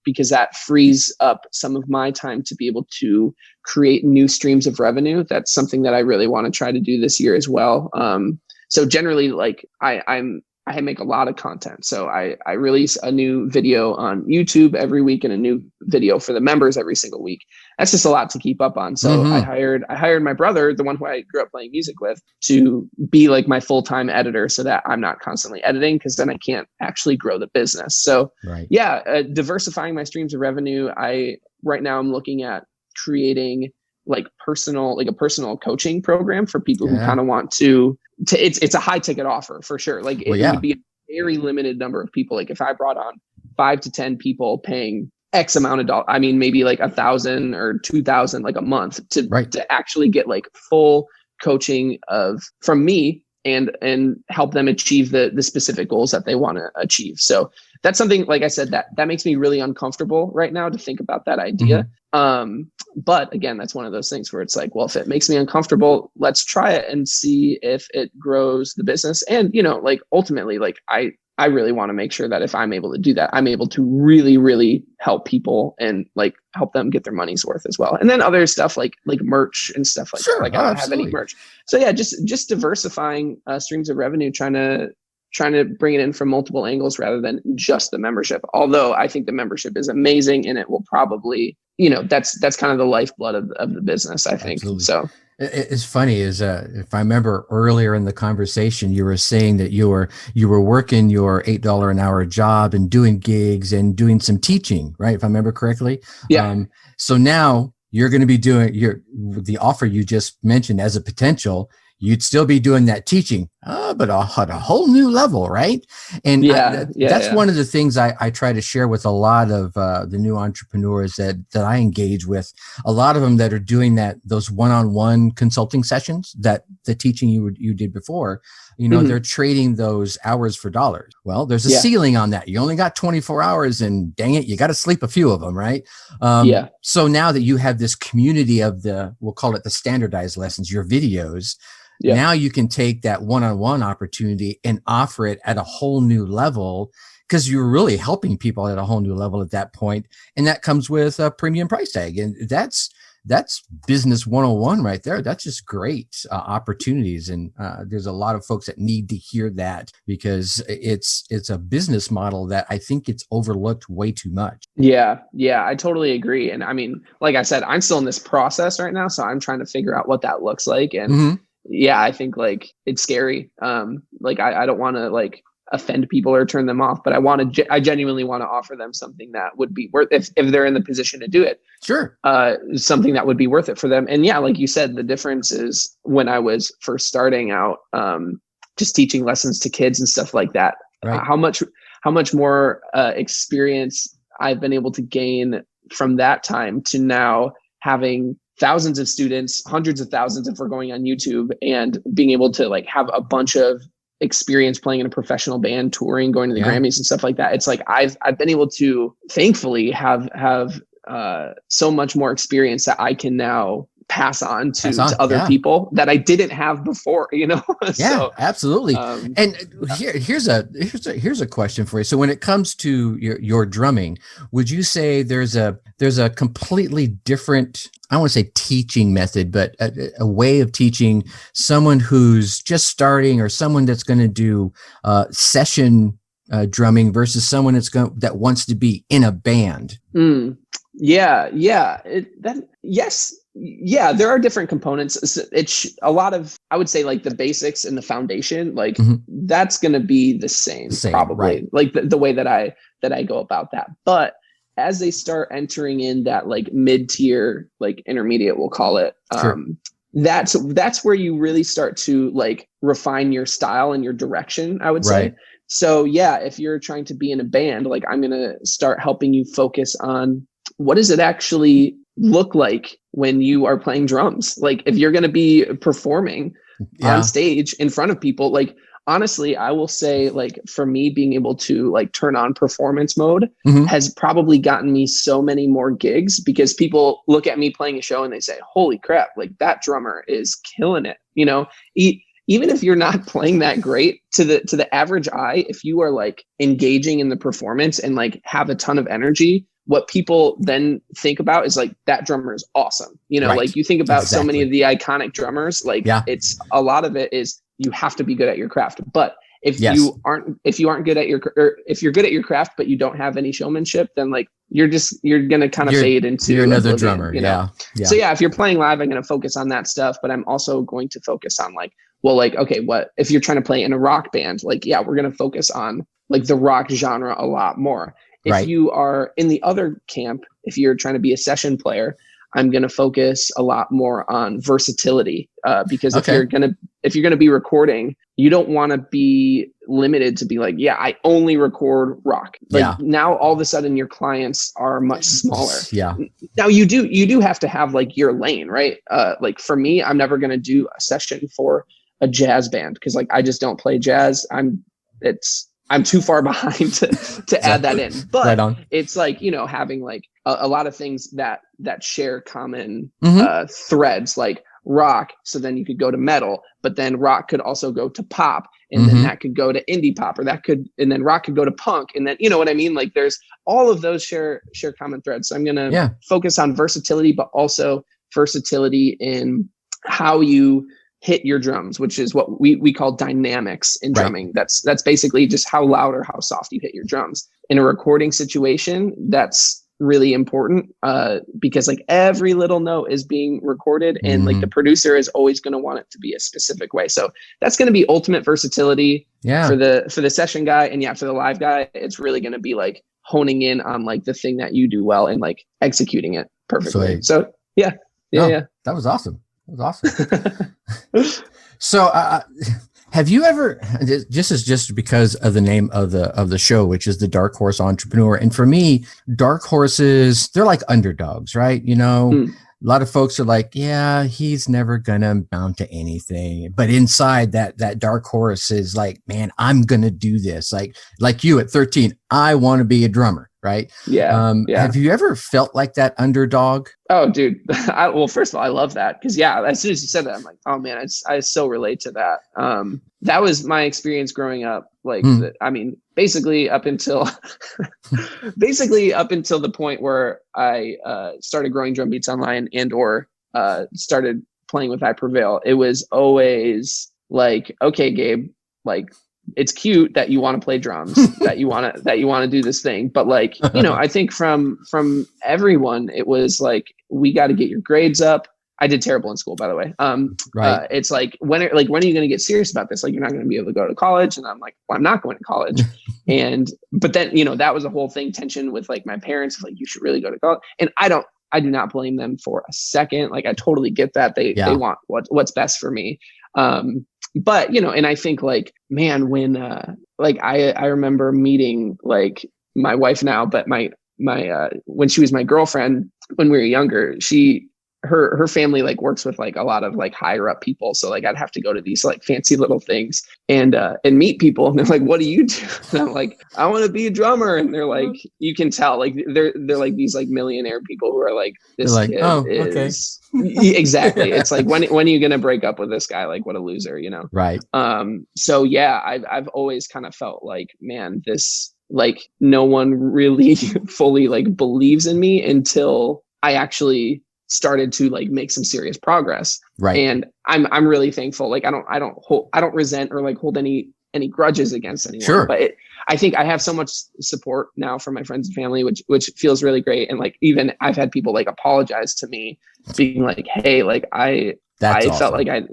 because that frees up some of my time to be able to create new streams of revenue. That's something that I really want to try to do this year as well. So generally, like I'm I make a lot of content. So I release a new video on YouTube every week and a new video for the members every single week. That's just a lot to keep up on. So I hired my brother, the one who I grew up playing music with, to be like my full-time editor so that I'm not constantly editing, because then I can't actually grow the business. So diversifying my streams of revenue. Right now I'm looking at creating like a personal coaching program for people who kind of want to it's a high ticket offer for sure. Like it would be a very limited number of people. Like if I brought on 5 to 10 people paying X amount of dollars, I mean, maybe like 1,000 or 2,000 like a month to actually get like full coaching from me and help them achieve the specific goals that they want to achieve. So that's something, like I said, that makes me really uncomfortable right now to think about that idea. But again, that's one of those things where it's like, well, if it makes me uncomfortable, let's try it and see if it grows the business. And, like ultimately, like I really want to make sure that if I'm able to do that, I'm able to really, really help people and like help them get their money's worth as well. And then other stuff like merch and stuff like that. Like I don't have any merch. So yeah, just diversifying streams of revenue, trying to bring it in from multiple angles rather than just the membership. Although I think the membership is amazing and it will probably, that's kind of the lifeblood of the business, I think. Absolutely. So it's funny is if I remember earlier in the conversation, you were saying that you were working your $8 an hour job and doing gigs and doing some teaching, right? If I remember correctly. Yeah. So now you're going to be doing the offer you just mentioned as a potential. You'd still be doing that teaching, but at a whole new level, right? And that's one of the things I try to share with a lot of the new entrepreneurs that I engage with. A lot of them that are doing those one-on-one consulting sessions, that the teaching you did before, they're trading those hours for dollars. Well, there's a ceiling on that. You only got 24 hours, and dang it, you got to sleep a few of them, right? So now that you have this community of we'll call it the standardized lessons, your videos. Now you can take that one-on-one opportunity and offer it at a whole new level, because you're really helping people at a whole new level at that point. And that comes with a premium price tag. And that's business 101 right there. That's just great opportunities. And there's a lot of folks that need to hear that, because it's a business model that I think it's overlooked way too much. Yeah, I totally agree. And I mean, like I said, I'm still in this process right now, so I'm trying to figure out what that looks like. And I think like it's scary. Like I don't want to like offend people or turn them off, but I genuinely want to offer them something that would be worth, if they're in the position to do it. Sure. Something that would be worth it for them. And yeah, like you said, the difference is when I was first starting out, just teaching lessons to kids and stuff like that, how much more experience I've been able to gain from that time to now having thousands of students, hundreds of thousands if we're going on YouTube, and being able to like have a bunch of experience playing in a professional band, touring, going to the Grammys and stuff like that. It's like I've been able to thankfully have so much more experience that I can now pass on to other people that I didn't have before, Yeah, so, absolutely. And here's a question for you. So when it comes to your drumming, would you say there's a completely different, I don't want to say teaching method, but a way of teaching someone who's just starting, or someone that's going to do session drumming versus someone that wants to be in a band? Yeah, there are different components. It's a lot of, I would say, like the basics and the foundation, like that's going to be the same probably, right? Like the way that I go about that. But as they start entering in that like mid-tier, like intermediate, we'll call it, that's where you really start to like refine your style and your direction, I would say. So yeah, if you're trying to be in a band, like I'm going to start helping you focus on what does it actually look like when you are playing drums? Like if you're going to be performing on stage in front of people, like honestly, I will say, like for me, being able to like turn on performance mode has probably gotten me so many more gigs, because people look at me playing a show and they say, holy crap, like that drummer is killing it. Even if you're not playing that great, to the average eye, if you are like engaging in the performance and like have a ton of energy, what people then think about is like, that drummer is awesome. Like you think about so many of the iconic drummers, like it's a lot of it is you have to be good at your craft. But if Yes. you aren't good at or if you're good at your craft but you don't have any showmanship, then like you're gonna kind of fade into you're another oblivion, drummer. you know? Yeah. So yeah, if you're playing live, I'm gonna focus on that stuff, but I'm also going to focus on like, well, like, okay, what if you're trying to play in a rock band? Like, yeah, we're gonna focus on like the rock genre a lot more. If Right. you are in the other camp, if you're trying to be a session player, I'm going to focus a lot more on versatility, because if you're going to be recording, you don't want to be limited to be like, yeah, I only record rock. Like now all of a sudden your clients are much smaller. Yeah. Now you do have to have like your lane, right? Like for me, I'm never going to do a session for a jazz band because like I just don't play jazz. I'm too far behind to add that in, but right it's like, you know, having like a lot of things that share common threads, like rock. So then you could go to metal, but then rock could also go to pop, and then that could go to indie pop, and then rock could go to punk. And then, you know what I mean? Like there's all of those share common threads. So I'm going to focus on versatility, but also versatility in how you hit your drums, which is what we call dynamics in drumming. That's basically just how loud or how soft you hit your drums. In a recording situation, that's really important, because like every little note is being recorded, and like the producer is always going to want it to be a specific way. So that's going to be ultimate versatility for the session guy. And for the live guy, it's really going to be like honing in on like the thing that you do well and like executing it perfectly. So yeah. That was awesome. So, have you ever? This is just because of the name of the show, which is the Dark Horse Entrepreneur, and for me, dark horses, they're like underdogs, right? You know, a lot of folks are like, yeah, he's never gonna amount to anything, but inside that dark horse is like, man, I'm gonna do this. Like you at 13, I want to be a drummer. Right. Yeah. Have you ever felt like that underdog? Oh, dude. Well, first of all, I love that because as soon as you said that, I'm like, oh man, I so relate to that. That was my experience growing up. Like, I mean, basically up until the point where I started growing drum beats online or started playing with iPrevail. It was always like, okay, Gabe, like, it's cute that you want to play drums, that you want to do this thing. But like, you know, I think from everyone, it was like, we got to get your grades up. I did terrible in school, by the way. It's like, when are you going to get serious about this? Like, you're not going to be able to go to college. And I'm like, well, I'm not going to college. But then, you know, that was a whole thing, tension with like my parents, like, you should really go to college. And I do not blame them for a second. Like, I totally get that. They want what's best for me. But, you know, and I think like, man, when, like, I remember meeting like my wife now, but my when she was my girlfriend, when we were younger, her family like works with like a lot of like higher up people. So like I'd have to go to these like fancy little things and meet people, and they're like, what do you do? And I'm like, I want to be a drummer. And they're like, you can tell like they're like these like millionaire people who are like, this like, kid is exactly. It's like, when are you gonna break up with this guy? Like, what a loser, you know? Right. So yeah, I've always kind of felt like, man, this, like, no one really fully like believes in me until I actually started to like make some serious progress. Right. And I'm really thankful. Like, I don't resent or like hold any grudges against anyone. Sure. But I think I have so much support now from my friends and family, which feels really great. And like, even I've had people like apologize to me, being like, hey, like I felt like I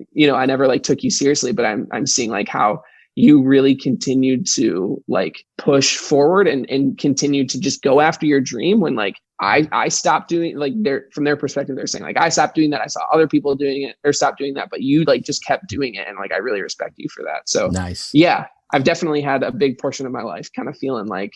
never like took you seriously, but I'm seeing like how you really continued to like push forward and continue to just go after your dream, when like I stopped doing, like, from their perspective, they're saying like, I stopped doing that. I saw other people doing it or stopped doing that, but you like just kept doing it. And like, I really respect you for that. So nice. Yeah, I've definitely had a big portion of my life kind of feeling like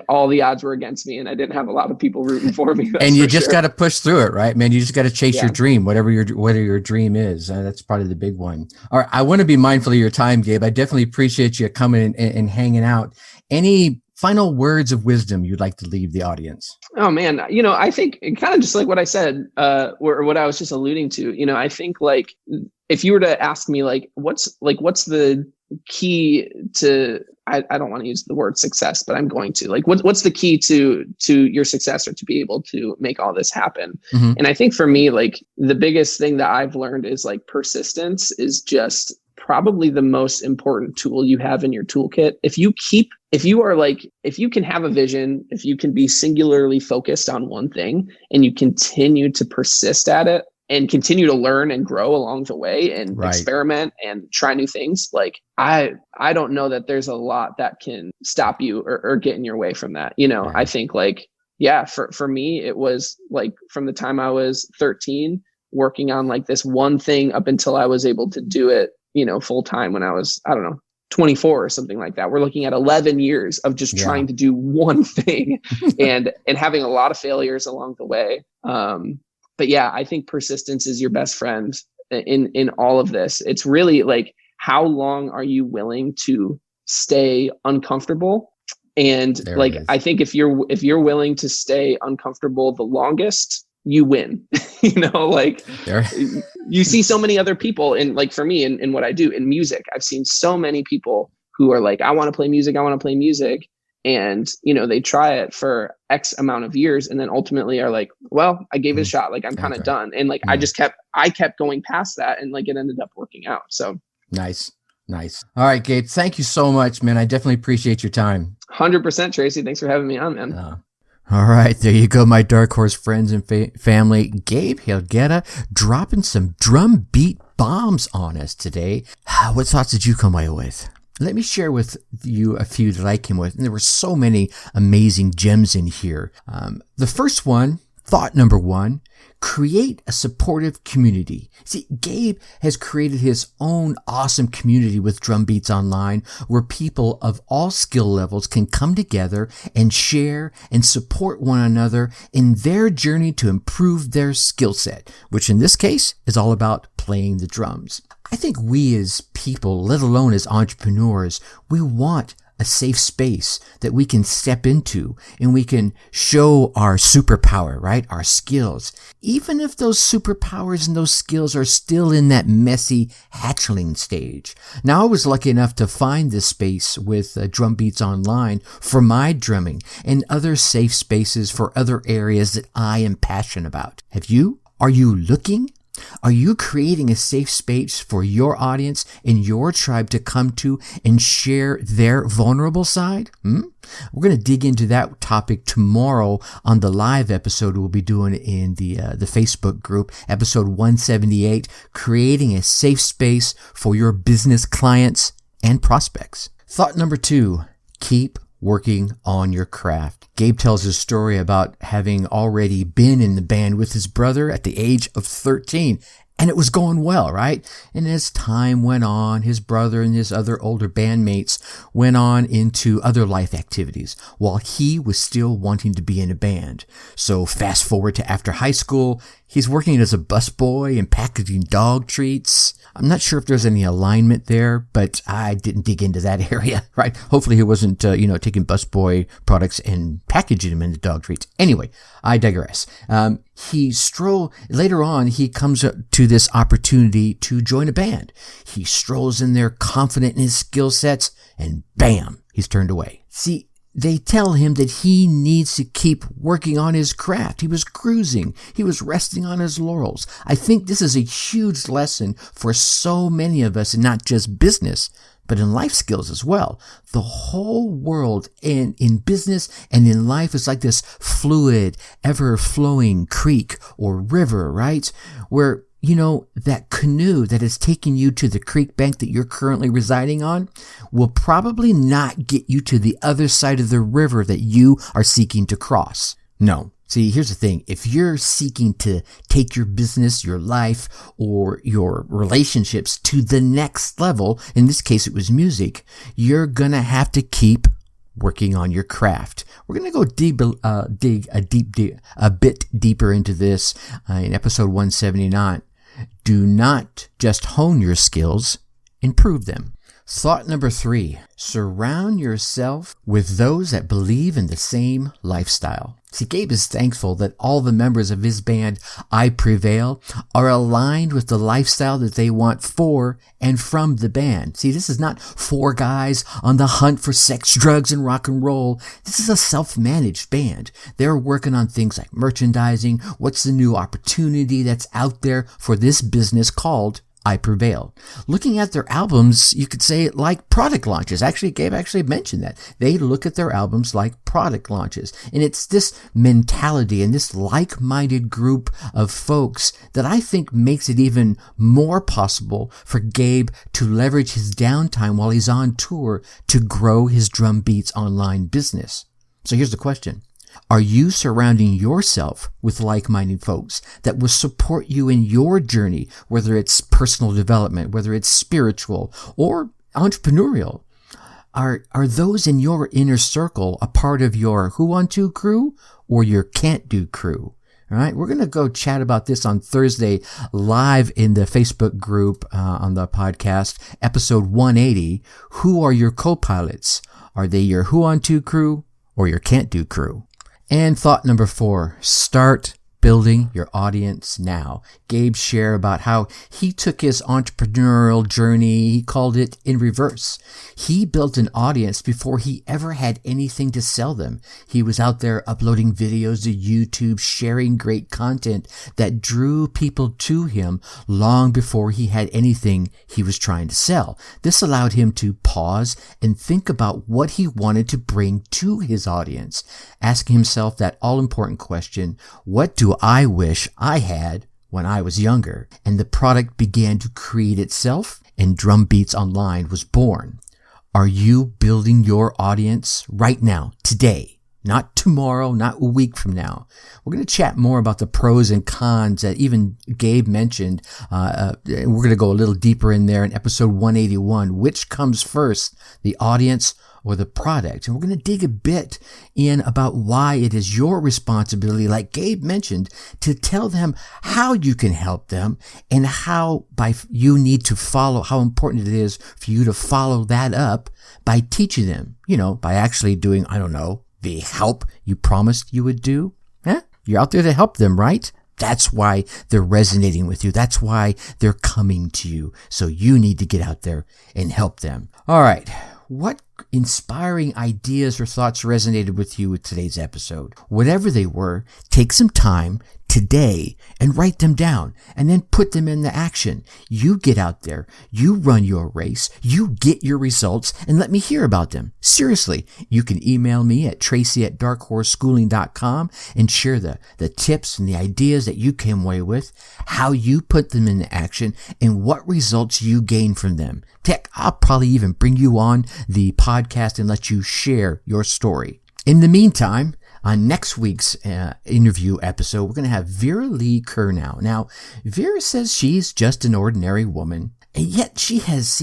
all the odds were against me and I didn't have a lot of people rooting for me. And you just got to push through it, right, man? You just got to chase your dream, whatever your dream is. That's probably the big one. All right. I want to be mindful of your time, Gabe. I definitely appreciate you coming and hanging out. Any final words of wisdom you'd like to leave the audience? Oh man, you know, I think kind of just like what I said, or what I was just alluding to, you know, I think like if you were to ask me like, what's the key to, I don't want to use the word success, but I'm going to, like, what's the key to your success or to be able to make all this happen? And I think for me, like, the biggest thing that I've learned is like persistence is just probably the most important tool you have in your toolkit. If you can have a vision, if you can be singularly focused on one thing and you continue to persist at it and continue to learn and grow along the way and experiment and try new things, like I don't know that there's a lot that can stop you or get in your way from that. I think like, yeah, for me, it was like from the time I was 13, working on like this one thing up until I was able to do it, full time when I was, I don't know, 24 or something like that. We're looking at 11 years of just trying to do one thing and having a lot of failures along the way. But yeah, I think persistence is your best friend in all of this. It's really like, how long are you willing to stay uncomfortable? And I think if you're willing to stay uncomfortable the longest, you win. You see so many other people, and like for me in what I do in music, I've seen so many people who are like, I want to play music. And, they try it for X amount of years and then ultimately are like, well, I gave it a shot. Like I'm kind of done. And like, I kept going past that and like it ended up working out. So nice. All right, Gabe, thank you so much, man. I definitely appreciate your time. 100%, Tracy. Thanks for having me on, man. All right, there you go, my Dark Horse friends and family. Gabe Helguera dropping some drum beat bombs on us today. What thoughts did you come away with? Let me share with you a few that I came with. And there were so many amazing gems in here. The first one, thought number one, create a supportive community. See, Gabe has created his own awesome community with Drum Beats Online, where people of all skill levels can come together and share and support one another in their journey to improve their skill set, which in this case is all about playing the drums. I think we as people, let alone as entrepreneurs, we want a safe space that we can step into and we can show our superpower, right? Our skills. Even if those superpowers and those skills are still in that messy hatchling stage. Now, I was lucky enough to find this space with Drum Beats Online for my drumming and other safe spaces for other areas that I am passionate about. Have you? Are you looking? Are you creating a safe space for your audience and your tribe to come to and share their vulnerable side? We're going to dig into that topic tomorrow on the live episode we'll be doing in the Facebook group, episode 178, creating a safe space for your business clients and prospects. Thought number two, keep working on your craft. Gabe tells his story about having already been in the band with his brother at the age of 13, and it was going well, right? And as time went on, his brother and his other older bandmates went on into other life activities while he was still wanting to be in a band. So fast forward to after high school, he's working as a busboy and packaging dog treats. I'm not sure if there's any alignment there, but I didn't dig into that area, right? Hopefully he wasn't, taking busboy products and packaging them into dog treats. Anyway, I digress. Later on, he comes to this opportunity to join a band. He strolls in there confident in his skill sets and bam, he's turned away. See, they tell him that he needs to keep working on his craft. He was cruising. He was resting on his laurels. I think this is a huge lesson for so many of us, and not just business, but in life skills as well. The whole world in business and in life is like this fluid, ever-flowing creek or river, right? Where that canoe that is taking you to the creek bank that you're currently residing on will probably not get you to the other side of the river that you are seeking to cross. No. See, here's the thing. If you're seeking to take your business, your life, or your relationships to the next level, in this case it was music, you're gonna have to keep working on your craft. We're going to go dig a bit deeper into this in episode 179. Do not just hone your skills, improve them. Thought number 3, surround yourself with those that believe in the same lifestyle. See, Gabe is thankful that all the members of his band, iPrevail, are aligned with the lifestyle that they want for and from the band. See, this is not 4 guys on the hunt for sex, drugs, and rock and roll. This is a self-managed band. They're working on things like merchandising, what's the new opportunity that's out there for this business called iPrevail. Looking at their albums, you could say like product launches. Actually, Gabe actually mentioned that. They look at their albums like product launches. And it's this mentality and this like-minded group of folks that I think makes it even more possible for Gabe to leverage his downtime while he's on tour to grow his Drum Beats online business. So here's the question. Are you surrounding yourself with like-minded folks that will support you in your journey, whether it's personal development, whether it's spiritual or entrepreneurial? Are those in your inner circle a part of your Who Want To crew or your Can't Do crew? All right, we're going to go chat about this on Thursday live in the Facebook group on the podcast, episode 180. Who are your co-pilots? Are they your Who Want To crew or your Can't Do crew? And thought number 4, start building your audience now. Gabe shared about how he took his entrepreneurial journey, he called it in reverse. He built an audience before he ever had anything to sell them. He was out there uploading videos to YouTube, sharing great content that drew people to him long before he had anything he was trying to sell. This allowed him to pause and think about what he wanted to bring to his audience, asking himself that all-important question, what do I wish I had when I was younger? And the product began to create itself, and Drum Beats Online was born. Are you building your audience right now, today? Not tomorrow, not a week from now. We're going to chat more about the pros and cons that even Gabe mentioned. We're going to go a little deeper in there in episode 181. Which comes first, the audience or the product? And we're going to dig a bit in about why it is your responsibility, like Gabe mentioned, to tell them how you can help them and how you need to follow, how important it is for you to follow that up by teaching them, by actually doing, the help you promised you would do. You're out there to help them, right? That's why they're resonating with you. That's why they're coming to you. So you need to get out there and help them. All right. What inspiring ideas or thoughts resonated with you with today's episode? Whatever they were, take some time today and write them down and then put them into action. You get out there, you run your race, you get your results, and let me hear about them. Seriously, you can email me at tracy@darkhorseschooling.com and share the tips and the ideas that you came away with, how you put them into action, and what results you gain from them. Heck, I'll probably even bring you on the podcast and let you share your story. In the meantime, on next week's interview episode, we're going to have Vera Lee Curnow. Now, Vera says she's just an ordinary woman, and yet she has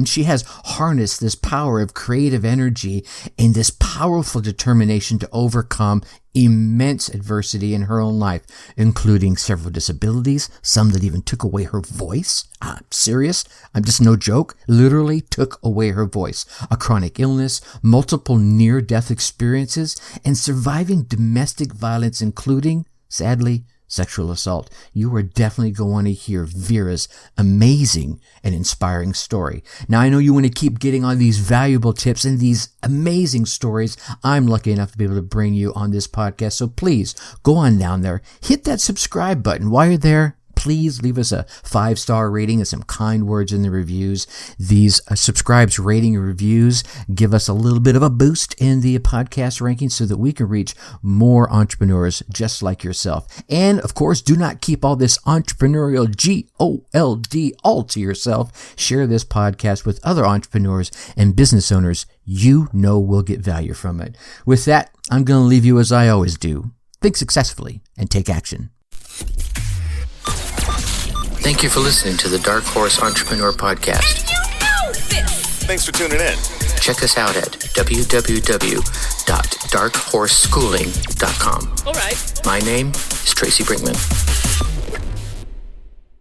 she has harnessed this power of creative energy and this powerful determination to overcome immense adversity in her own life, including several disabilities, some that even took away her voice. Serious? I'm just no joke. Literally took away her voice. A chronic illness, multiple near-death experiences, and surviving domestic violence, including, sadly, sexual assault. You are definitely going to hear Vera's amazing and inspiring story. Now, I know you want to keep getting on these valuable tips and these amazing stories. I'm lucky enough to be able to bring you on this podcast. So please go on down there, hit that subscribe button. While you're there, please leave us a 5-star rating and some kind words in the reviews. These subscribes, rating, and reviews give us a little bit of a boost in the podcast rankings so that we can reach more entrepreneurs just like yourself. And of course, do not keep all this entrepreneurial GOLD all to yourself. Share this podcast with other entrepreneurs and business owners you know will get value from it. With that, I'm going to leave you as I always do. Think successfully and take action. Thank you for listening to the Dark Horse Entrepreneur Podcast. You know this! Thanks for tuning in. Check us out at www.darkhorseschooling.com. All right. My name is Tracy Brinkman.